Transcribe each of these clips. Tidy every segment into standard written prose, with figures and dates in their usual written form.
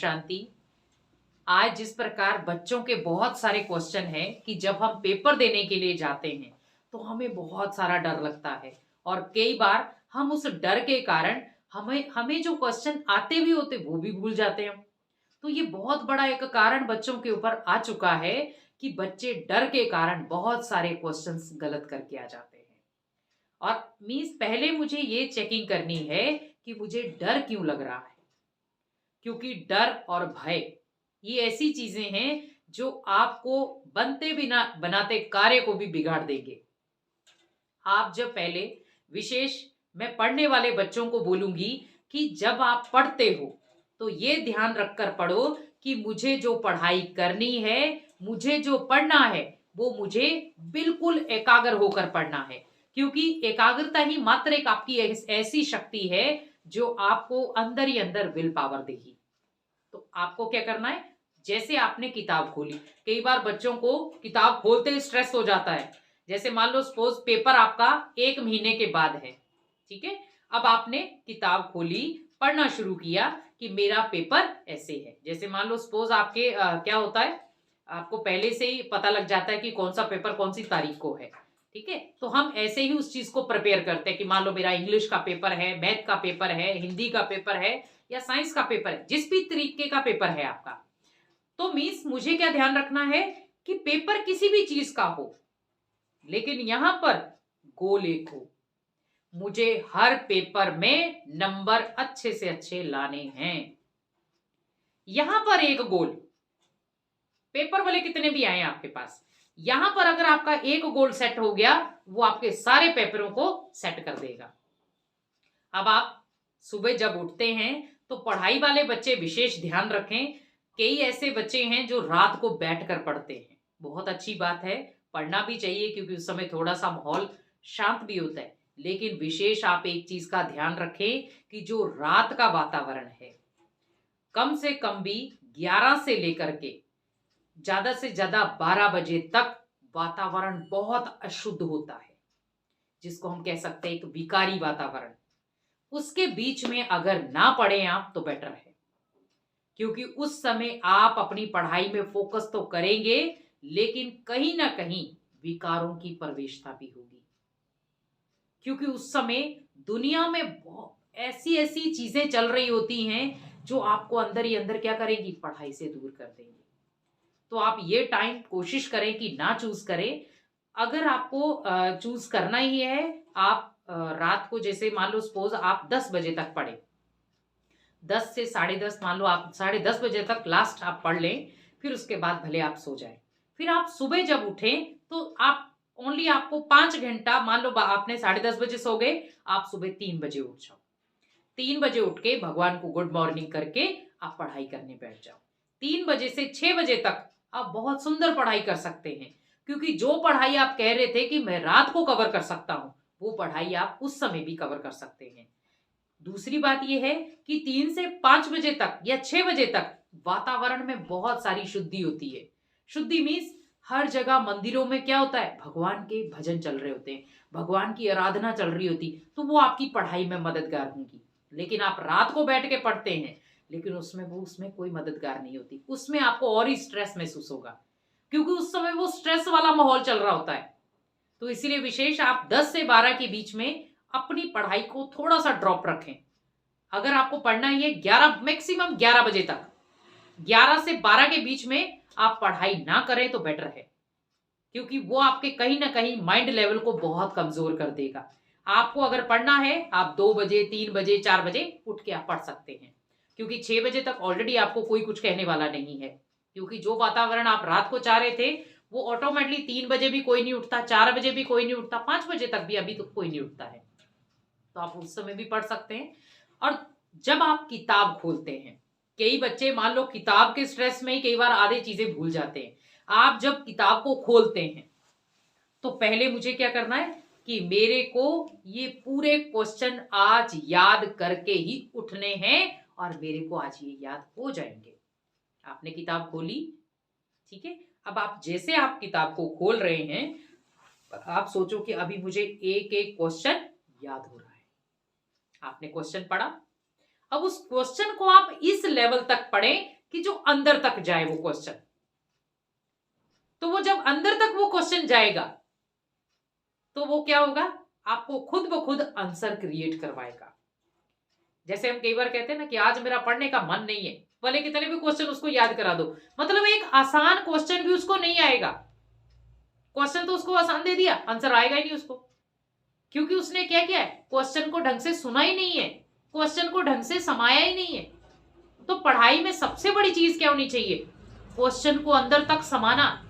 शांति। आज जिस प्रकार बच्चों के बहुत सारे क्वेश्चन हैं कि जब हम पेपर देने के लिए जाते हैं तो हमें बहुत सारा डर लगता है और कई बार हम उस डर के कारण हमें हमें जो क्वेश्चन आते भी होते वो भी भूल जाते हैं। तो ये बहुत बड़ा एक कारण बच्चों के ऊपर आ चुका है कि बच्चे डर के कारण बहुत सारे क्वेश्चंस गलत करके आ जाते हैं। और मीन्स पहले मुझे ये चेकिंग करनी है कि मुझे डर क्यों लग रहा है, क्योंकि डर और भय ये ऐसी चीजें हैं जो आपको बनते बिना बनाते कार्य को भी बिगाड़ देंगे। आप जब पहले विशेष मैं पढ़ने वाले बच्चों को बोलूंगी कि जब आप पढ़ते हो तो ये ध्यान रखकर पढ़ो कि मुझे जो पढ़ाई करनी है, मुझे जो पढ़ना है वो मुझे बिल्कुल एकाग्र होकर पढ़ना है, क्योंकि एकाग्रता ही मात्र एक आपकी ऐसी शक्ति है जो आपको अंदर ही अंदर विल पावर देगी। तो आपको क्या करना है, जैसे आपने किताब खोली, कई बार बच्चों को किताब खोलते ही स्ट्रेस हो जाता है। जैसे मान लो सपोज पेपर आपका 1 महीने के बाद है, ठीक है। अब आपने किताब खोली, पढ़ना शुरू किया कि मेरा पेपर ऐसे है। जैसे मान लो सपोज आपके क्या होता है, आपको पहले से ही पता लग जाता है कि कौन सा पेपर कौन सी तारीख को है, ठीक है। तो हम ऐसे ही उस चीज को प्रिपेयर करते हैं कि मान लो मेरा इंग्लिश का पेपर है, मैथ का पेपर है, हिंदी का पेपर है या साइंस का पेपर है, जिस भी तरीके का पेपर है आपका। तो मीन्स मुझे क्या ध्यान रखना है कि पेपर किसी भी चीज का हो, लेकिन यहां पर गोल एक हो, मुझे हर पेपर में नंबर अच्छे से अच्छे लाने हैं। यहां पर एक गोल, पेपर वाले कितने भी आए आपके पास, यहां पर अगर आपका एक गोल सेट हो गया वो आपके सारे पेपरों को सेट कर देगा। अब आप सुबह जब उठते हैं तो पढ़ाई वाले बच्चे विशेष ध्यान रखें। कई ऐसे बच्चे हैं जो रात को बैठकर पढ़ते हैं, बहुत अच्छी बात है, पढ़ना भी चाहिए क्योंकि उस समय थोड़ा सा माहौल शांत भी होता है। लेकिन विशेष आप एक चीज का ध्यान रखें कि जो रात का वातावरण है, कम से कम भी 11 से लेकर के ज्यादा से ज्यादा 12 बजे तक वातावरण बहुत अशुद्ध होता है, जिसको हम कह सकते हैं एक विकारी वातावरण। उसके बीच में अगर ना पढ़े आप तो बेटर है, क्योंकि उस समय आप अपनी पढ़ाई में फोकस तो करेंगे लेकिन कहीं ना कहीं विकारों की प्रवेशता भी होगी, क्योंकि उस समय दुनिया में बहुत ऐसी ऐसी चीजें चल रही होती हैं जो आपको अंदर ही अंदर क्या करेंगी, पढ़ाई से दूर कर देंगी। तो आप ये टाइम कोशिश करें कि ना चूज करें। अगर आपको चूज करना ही है, आप रात को जैसे मान लो सपोज आप 10 बजे तक पढ़े, 10 से 10:30, मान लो आप 10:30 बजे तक लास्ट आप पढ़ लें, फिर उसके बाद भले आप सो जाएं। फिर आप सुबह जब उठें तो आप ओनली आपको 5 घंटा, मान लो आपने 10:30 बजे सो गए, आप सुबह 3 बजे उठ जाओ। 3 बजे उठ के भगवान को गुड मॉर्निंग करके आप पढ़ाई करने बैठ जाओ। 3 बजे से 6 बजे तक आप बहुत सुंदर पढ़ाई कर सकते हैं, क्योंकि जो पढ़ाई आप कह रहे थे कि मैं रात को कवर कर सकता हूं, वो पढ़ाई आप उस समय भी कवर कर सकते हैं। दूसरी बात यह है कि 3 से 5 बजे तक या 6 बजे तक वातावरण में बहुत सारी शुद्धि होती है। शुद्धि मीन्स हर जगह मंदिरों में क्या होता है, भगवान के भजन चल रहे होते हैं, भगवान की आराधना चल रही होती, तो वो आपकी पढ़ाई में मददगार होंगी। लेकिन आप रात को बैठ के पढ़ते हैं, लेकिन उसमें कोई मददगार नहीं होती, उसमें आपको और ही स्ट्रेस महसूस होगा, क्योंकि उस समय वो स्ट्रेस वाला माहौल चल रहा होता है। तो इसीलिए विशेष आप 10 से 12 के बीच में अपनी पढ़ाई को थोड़ा सा ड्रॉप रखें। अगर आपको पढ़ना ही है 11 मैक्सिमम 11 बजे तक, 11 से 12 के बीच में आप पढ़ाई ना करें तो बेटर है, क्योंकि वो आपके कहीं ना कहीं माइंड लेवल को बहुत कमजोर कर देगा। आपको अगर पढ़ना है आप 2 बजे, 3 बजे, 4 बजे उठ के आप पढ़ सकते हैं, क्योंकि 6 बजे तक ऑलरेडी आपको कोई कुछ कहने वाला नहीं है। क्योंकि जो वातावरण आप रात को चाह रहे थे वो ऑटोमेटिकली 3 बजे भी कोई नहीं उठता, 4 बजे भी कोई नहीं उठता, 5 बजे तक भी अभी तो कोई नहीं उठता है, तो आप उस समय भी पढ़ सकते हैं। और जब आप किताब खोलते हैं, कई बच्चे मान लो किताब के स्ट्रेस में ही कई बार आधे चीजें भूल जाते हैं। आप जब किताब को खोलते हैं तो पहले मुझे क्या करना है कि मेरे को ये पूरे क्वेश्चन आज याद करके ही उठने हैं और मेरे को आज ये याद हो जाएंगे। आपने किताब खोली, ठीक है। अब आप जैसे आप किताब को खोल रहे हैं, आप सोचो कि अभी मुझे एक एक क्वेश्चन याद हो रहा है। आपने क्वेश्चन पढ़ा, अब उस क्वेश्चन को आप इस लेवल तक पढ़ें कि जो अंदर तक जाए वो क्वेश्चन। तो वो जब अंदर तक वो क्वेश्चन जाएगा तो वो क्या होगा, आपको खुद ब खुद आंसर क्रिएट करवाएगा। जैसे हम कई बार कहते हैं ना कि आज मेरा पढ़ने का मन नहीं है, भले कितने भी क्वेश्चन उसको याद करा दो, मतलब एक आसान क्वेश्चन भी उसको नहीं आएगा। क्वेश्चन तो उसको आसान दे दिया, आंसर आएगा ही नहीं उसको, क्योंकि उसने क्या किया है, क्वेश्चन को ढंग से सुना ही नहीं है, क्वेश्चन को ढंग से समाया ही नहीं है। तो पढ़ाई में सबसे बड़ी चीज क्या होनी चाहिए, क्वेश्चन को अंदर तक समाना।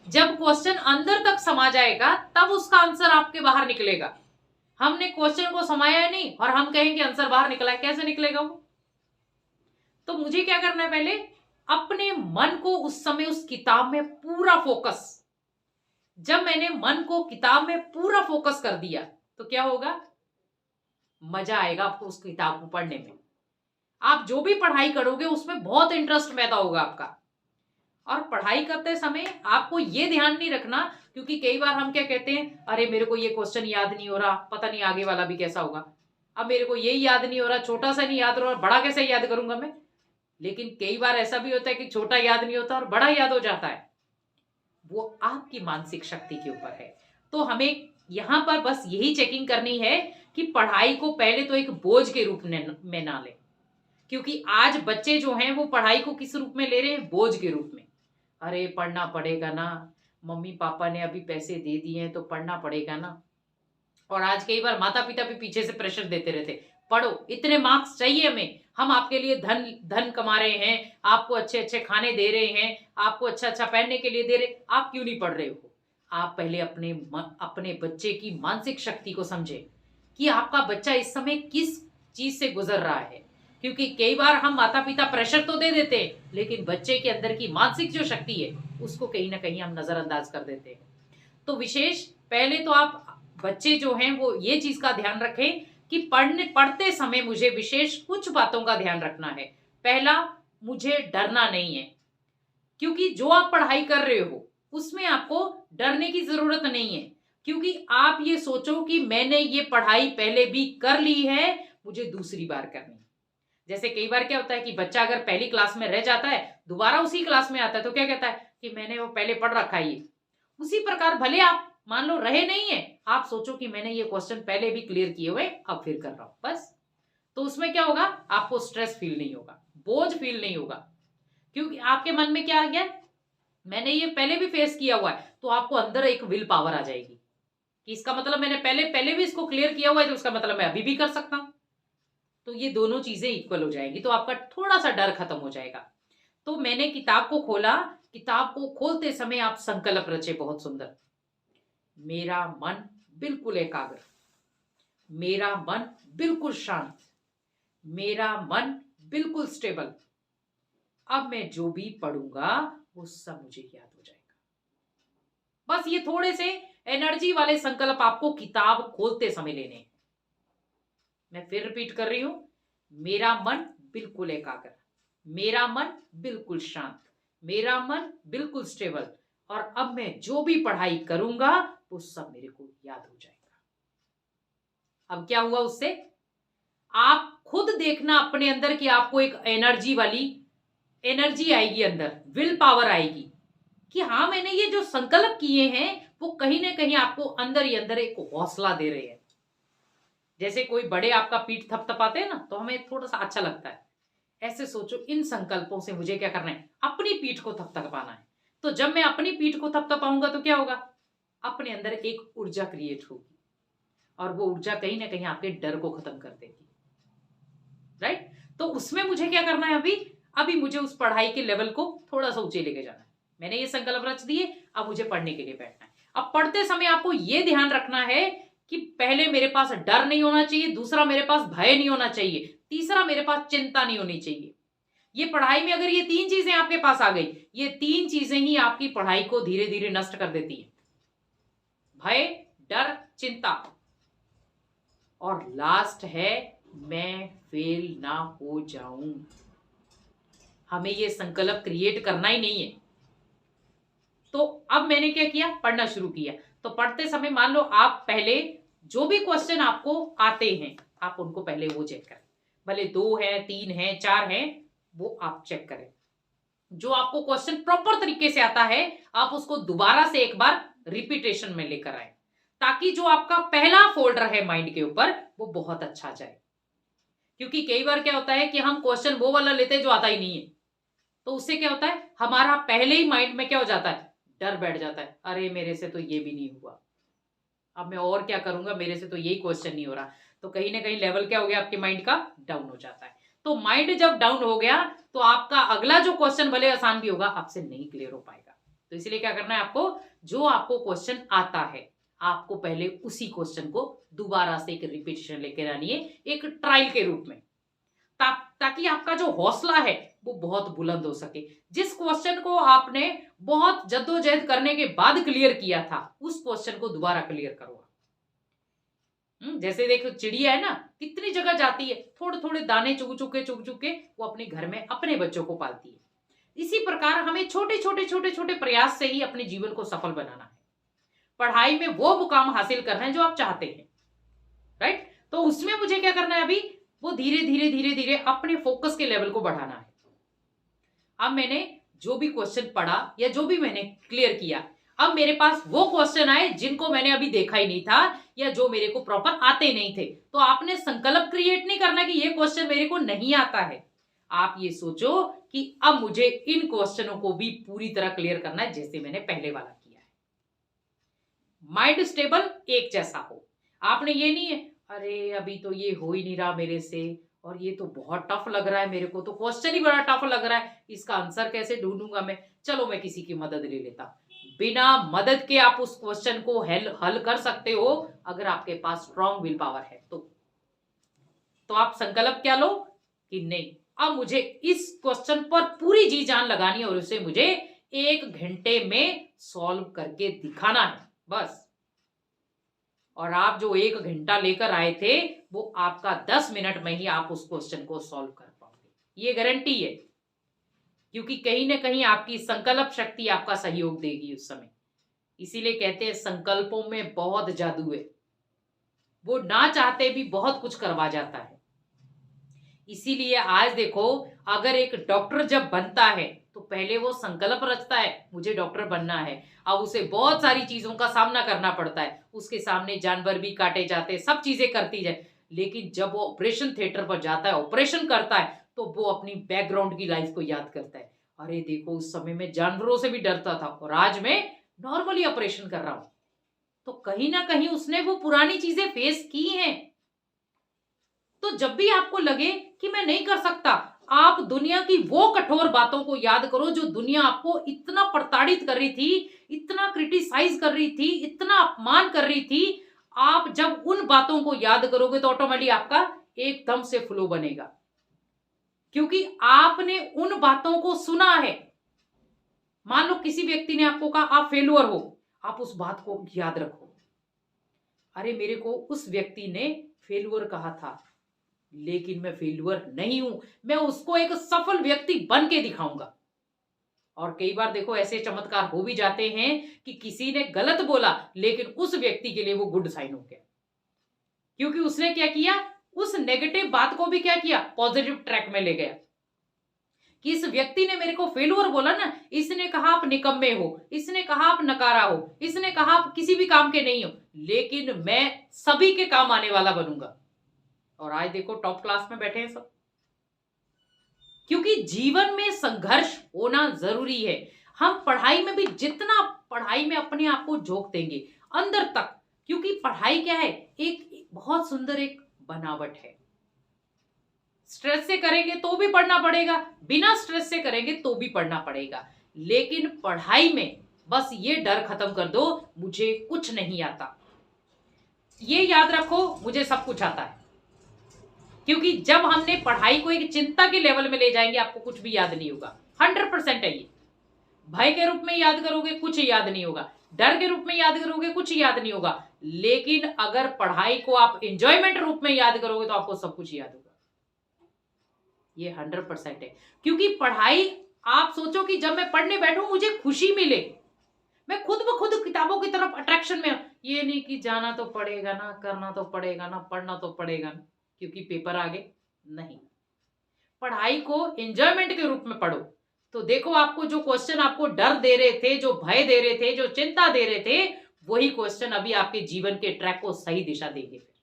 जब क्वेश्चन अंदर तक समा जाएगा तब उसका आंसर आपके बाहर निकलेगा। हमने क्वेश्चन को समाया है नहीं और हम कहेंगे आंसर बाहर निकला है, कैसे निकलेगा वो। तो मुझे क्या करना है, पहले अपने मन को उस समय उस किताब में पूरा फोकस। जब मैंने मन को किताब में पूरा फोकस कर दिया तो क्या होगा, मजा आएगा आपको उस किताब को पढ़ने में। आप जो भी पढ़ाई करोगे उसमें बहुत इंटरेस्ट पैदा होगा आपका। और पढ़ाई करते समय आपको ये ध्यान नहीं रखना, क्योंकि कई बार हम क्या कहते हैं, अरे मेरे को ये क्वेश्चन याद नहीं हो रहा, पता नहीं आगे वाला भी कैसा होगा, अब मेरे को ये याद नहीं हो रहा, छोटा सा नहीं याद हो रहा, बड़ा कैसे याद करूंगा मैं। लेकिन कई बार ऐसा भी होता है कि छोटा याद नहीं होता और बड़ा याद हो जाता है। वो आपकी मानसिक शक्ति के ऊपर है। तो हमें यहां पर बस यही चेकिंग करनी है कि पढ़ाई को पहले तो एक बोझ के रूप में ना लें, क्योंकि आज बच्चे जो हैं वो पढ़ाई को किस रूप में ले रहे हैं, बोझ के रूप में। अरे पढ़ना पड़ेगा ना, मम्मी पापा ने अभी पैसे दे दिए हैं तो पढ़ना पड़ेगा ना। और आज कई बार माता पिता भी पीछे से प्रेशर देते रहते, पढ़ो, इतने मार्क्स चाहिए हमें, हम आपके लिए धन धन कमा रहे हैं, आपको अच्छे अच्छे खाने दे रहे हैं, आपको अच्छा अच्छा पहनने के लिए दे रहे, आप क्यों नहीं पढ़ रहे हो। आप पहले अपने बच्चे की मानसिक शक्ति को समझे कि आपका बच्चा इस समय किस चीज से गुजर रहा है। क्योंकि कई बार हम माता पिता प्रेशर तो दे देते हैं, लेकिन बच्चे के अंदर की मानसिक जो शक्ति है उसको कहीं ना कहीं हम नजरअंदाज कर देते हैं। तो विशेष पहले तो आप बच्चे जो हैं वो ये चीज का ध्यान रखें कि पढ़ते समय मुझे विशेष कुछ बातों का ध्यान रखना है। पहला, मुझे डरना नहीं है, क्योंकि जो आप पढ़ाई कर रहे हो उसमें आपको डरने की जरूरत नहीं है। क्योंकि आप ये सोचो कि मैंने ये पढ़ाई पहले भी कर ली है, मुझे दूसरी बार करनी है। जैसे कई बार क्या होता है कि बच्चा अगर पहली क्लास में रह जाता है, दोबारा उसी क्लास में आता है तो क्या कहता है कि मैंने वो पहले पढ़ रखा है ये। उसी प्रकार भले आप मान लो रहे नहीं है, आप सोचो कि मैंने ये क्वेश्चन पहले भी क्लियर किए हुए, अब फिर कर रहा हूं बस। तो उसमें क्या होगा, आपको स्ट्रेस फील नहीं होगा, बोझ फील नहीं होगा, क्योंकि आपके मन में क्या आ गया, मैंने ये पहले भी फेस किया हुआ है। तो आपको अंदर एक विल पावर आ जाएगी कि इसका मतलब मैंने पहले भी इसको क्लियर किया हुआ है, तो उसका मतलब मैं अभी भी कर सकता हूं। तो ये दोनों चीजें इक्वल हो जाएंगी, तो आपका थोड़ा सा डर खत्म हो जाएगा। तो मैंने किताब को खोला, किताब को खोलते समय आप संकल्प रचे बहुत सुंदर, मेरा मन बिल्कुल एकाग्र, मेरा मन बिल्कुल शांत, मेरा मन बिल्कुल स्टेबल, अब मैं जो भी पढ़ूंगा वो सब मुझे याद हो जाएगा। बस ये थोड़े से एनर्जी वाले संकल्प आपको किताब खोलते समय लेने हैं। मैं फिर रिपीट कर रही हूं, मेरा मन बिल्कुल एकाग्र, मेरा मन बिल्कुल शांत, मेरा मन बिल्कुल स्टेबल, और अब मैं जो भी पढ़ाई करूंगा वो सब मेरे को याद हो जाएगा। अब क्या हुआ उससे, आप खुद देखना अपने अंदर कि आपको एक एनर्जी आएगी, अंदर विल पावर आएगी कि हाँ मैंने ये जो संकल्प किए हैं वो कहीं ना कहीं आपको अंदर ही अंदर एक हौसला दे रहे हैं। जैसे कोई बड़े आपका पीठ थपथपाते हैं ना, तो हमें थोड़ा सा अच्छा लगता है। ऐसे सोचो, इन संकल्पों से मुझे क्या करना है, अपनी पीठ को थपथपाना है। तो जब मैं अपनी पीठ को थपथपाऊंगा तो क्या होगा, अपने अंदर एक ऊर्जा क्रिएट होगी, और वो ऊर्जा कहीं ना कहीं आपके डर को खत्म कर देगी। राइट। तो उसमें मुझे क्या करना है, अभी मुझे उस पढ़ाई के लेवल को थोड़ा सा ऊंचे लेके जाना है। मैंने ये संकल्प रच दिए, अब मुझे पढ़ने के लिए बैठना है। अब पढ़ते समय आपको ये ध्यान रखना है कि पहले मेरे पास डर नहीं होना चाहिए, दूसरा मेरे पास भय नहीं होना चाहिए, तीसरा मेरे पास चिंता नहीं होनी चाहिए। ये पढ़ाई में अगर ये तीन चीजें आपके पास आ गई, ये तीन चीजें ही आपकी पढ़ाई को धीरे धीरे नष्ट कर देती है। भय, डर, चिंता, और लास्ट है मैं फेल ना हो जाऊं। हमें ये संकल्प क्रिएट करना ही नहीं है। तो अब मैंने क्या किया, पढ़ना शुरू किया। तो पढ़ते समय मान लो आप पहले जो भी क्वेश्चन आपको आते हैं आप उनको पहले वो चेक करें। भले 2 है, 3 है, 4 है, वो आप चेक करें। जो आपको क्वेश्चन प्रॉपर तरीके से आता है, आप उसको दोबारा से एक बार रिपीटेशन में लेकर आए, ताकि जो आपका पहला फोल्डर है माइंड के ऊपर वो बहुत अच्छा जाए। क्योंकि कई बार क्या होता है कि हम क्वेश्चन वो वाला लेते हैं जो आता ही नहीं है, तो उससे क्या होता है, हमारा पहले ही माइंड में क्या हो जाता है, डर बैठ जाता है, अरे मेरे से तो ये भी नहीं हुआ, अब मैं और क्या करूंगा, मेरे से तो यही क्वेश्चन नहीं हो रहा। तो कहीं ना कहीं लेवल क्या हो गया आपके माइंड का, डाउन हो जाता है। तो माइंड जब डाउन हो गया तो आपका अगला जो क्वेश्चन भले आसान भी होगा, आपसे नहीं क्लियर हो पाएगा। तो इसलिए क्या करना है आपको, जो आपको क्वेश्चन आता है, आपको पहले उसी क्वेश्चन को दोबारा से एक रिपीटेशन लेकर आनी है, एक ट्रायल के रूप में, ताकि आपका जो हौसला है वो बहुत बुलंद हो सके। जिस क्वेश्चन को आपने बहुत जद्दोजहद करने के बाद क्लियर किया था, उस क्वेश्चन को दोबारा क्लियर करो। जैसे देखो चिड़िया है ना, कितनी जगह जाती है, थोड़े थोड़े दाने चुग चुग के वो अपने घर में अपने बच्चों को पालती है। इसी प्रकार हमें छोटे छोटे प्रयास से ही अपने जीवन को सफल बनाना है। पढ़ाई में वो मुकाम हासिल करना है जो आप चाहते हैं, राइट। तो उसमें मुझे क्या करना है, अभी वो धीरे धीरे अपने फोकस के लेवल को बढ़ाना है। अब मैंने जो भी क्वेश्चन पढ़ा या जो भी मैंने क्लियर किया, अब मेरे पास वो क्वेश्चन आए जिनको मैंने अभी देखा ही नहीं था या जो मेरे को प्रॉपर आते नहीं थे। तो आपने संकल्प क्रिएट नहीं करना कि ये क्वेश्चन मेरे को नहीं आता है। आप ये सोचो कि अब मुझे इन क्वेश्चनों को भी पूरी तरह क्लियर करना है, जैसे मैंने पहले वाला किया है। माइंड स्टेबल एक जैसा हो। आपने ये नहीं है, अरे अभी तो ये हो ही नहीं रहा मेरे से, और ये तो बहुत टफ लग रहा है मेरे को, तो क्वेश्चन ही बड़ा टफ लग रहा है, इसका आंसर कैसे ढूंढूंगा मैं, चलो मैं किसी की मदद ले लेता। बिना मदद के आप उस क्वेश्चन को हल कर सकते हो, अगर आपके पास स्ट्रॉन्ग विल पावर है तो आप संकल्प क्या लो कि नहीं, अब मुझे इस क्वेश्चन पर पूरी जी जान लगानी है और उसे मुझे 1 घंटे में सॉल्व करके दिखाना है, बस। और आप जो 1 घंटा लेकर आए थे, वो आपका 10 मिनट में ही आप उस क्वेश्चन को सॉल्व कर पाओगे, ये गारंटी है। क्योंकि कहीं ना कहीं आपकी संकल्प शक्ति आपका सहयोग देगी उस समय। इसीलिए कहते हैं संकल्पों में बहुत जादू है, वो ना चाहते भी बहुत कुछ करवा जाता है। इसीलिए आज देखो, अगर एक डॉक्टर जब बनता है तो पहले वो संकल्प रचता है, मुझे डॉक्टर बनना है। अब उसे बहुत सारी चीजों का सामना करना पड़ता है, उसके सामने जानवर भी काटे जाते हैं, सब चीजें करती जाए। लेकिन जब वो ऑपरेशन थिएटर पर जाता है, ऑपरेशन करता है, तो वो अपनी बैकग्राउंड की लाइफ को याद करता है। अरे देखो, उस समय मैं जानवरों से भी डरता था और आज मैं नॉर्मली ऑपरेशन कर रहा हूं। तो कहीं ना कहीं उसने वो पुरानी चीजें फेस की हैं। तो जब भी आपको लगे कि मैं नहीं कर सकता, आप दुनिया की वो कठोर बातों को याद करो जो दुनिया आपको इतना प्रताड़ित कर रही थी, इतना क्रिटिसाइज कर रही थी, इतना अपमान कर रही थी। आप जब उन बातों को याद करोगे तो ऑटोमेटिक आपका एकदम से फ्लो बनेगा, क्योंकि आपने उन बातों को सुना है। मान लो किसी व्यक्ति ने आपको कहा आप फेलुअर हो, आप उस बात को याद रखो, अरे मेरे को उस व्यक्ति ने फेलुअर कहा था, लेकिन मैं फेलुअर नहीं हूं, मैं उसको एक सफल व्यक्ति बन के दिखाऊंगा। और कई बार देखो ऐसे चमत्कार हो भी जाते हैं कि किसी ने गलत बोला, लेकिन उस व्यक्ति के लिए वो गुड साइन हो गया, क्योंकि उसने क्या किया, उस नेगेटिव बात को भी क्या किया, पॉजिटिव ट्रैक में ले गया। कि इस व्यक्ति ने मेरे को फेलुअर बोला ना, इसने कहा आप निकम्मे हो, इसने कहा आप नकारा हो, इसने कहा आप किसी भी काम के नहीं हो, लेकिन मैं सभी के काम आने वाला बनूंगा। और आज देखो टॉप क्लास में बैठे हैं सब। क्योंकि जीवन में संघर्ष होना जरूरी है। हम पढ़ाई में भी जितना पढ़ाई में अपने आप को झोंक देंगे अंदर तक, क्योंकि पढ़ाई क्या है, एक बहुत सुंदर एक बनावट है। स्ट्रेस से करेंगे तो भी पढ़ना पड़ेगा, बिना स्ट्रेस से करेंगे तो भी पढ़ना पड़ेगा। लेकिन पढ़ाई में बस ये डर खत्म कर दो, मुझे कुछ नहीं आता। ये याद रखो, मुझे सब कुछ आता है। क्योंकि जब हमने पढ़ाई को एक चिंता के लेवल में ले जाएंगे, आपको कुछ भी याद नहीं होगा। 100% है ये। भय के रूप में याद करोगे, कुछ याद नहीं होगा। डर के रूप में याद करोगे, कुछ याद नहीं होगा। लेकिन अगर पढ़ाई को आप एंजॉयमेंट रूप में याद करोगे तो आपको सब कुछ याद होगा। ये 100% है। क्योंकि पढ़ाई, आप सोचो कि जब मैं पढ़ने बैठूं मुझे खुशी मिले, मैं खुद ब खुद किताबों की तरफ अट्रैक्शन में हूं। ये नहीं कि जाना तो पड़ेगा ना, करना तो पड़ेगा ना, पढ़ना तो पड़ेगा ना, क्योंकि पेपर आ गए। नहीं, पढ़ाई को एंजॉयमेंट के रूप में पढ़ो। तो देखो, आपको जो क्वेश्चन आपको डर दे रहे थे, जो भय दे रहे थे, जो चिंता दे रहे थे, वही क्वेश्चन अभी आपके जीवन के ट्रैक को सही दिशा देंगे फिर।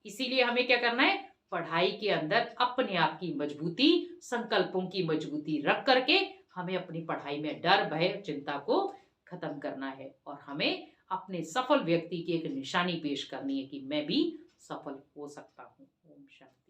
इसीलिए हमें क्या करना है, पढ़ाई के अंदर अपने आप की मजबूती, संकल्पों की मजबूती रख करके हमें अपनी पढ़ाई में डर, भय, चिंता को खत्म करना है और हमें अपने सफल व्यक्ति की एक निशानी पेश करनी है कि मैं भी सफल हो सकता हूँ। ओम शांति।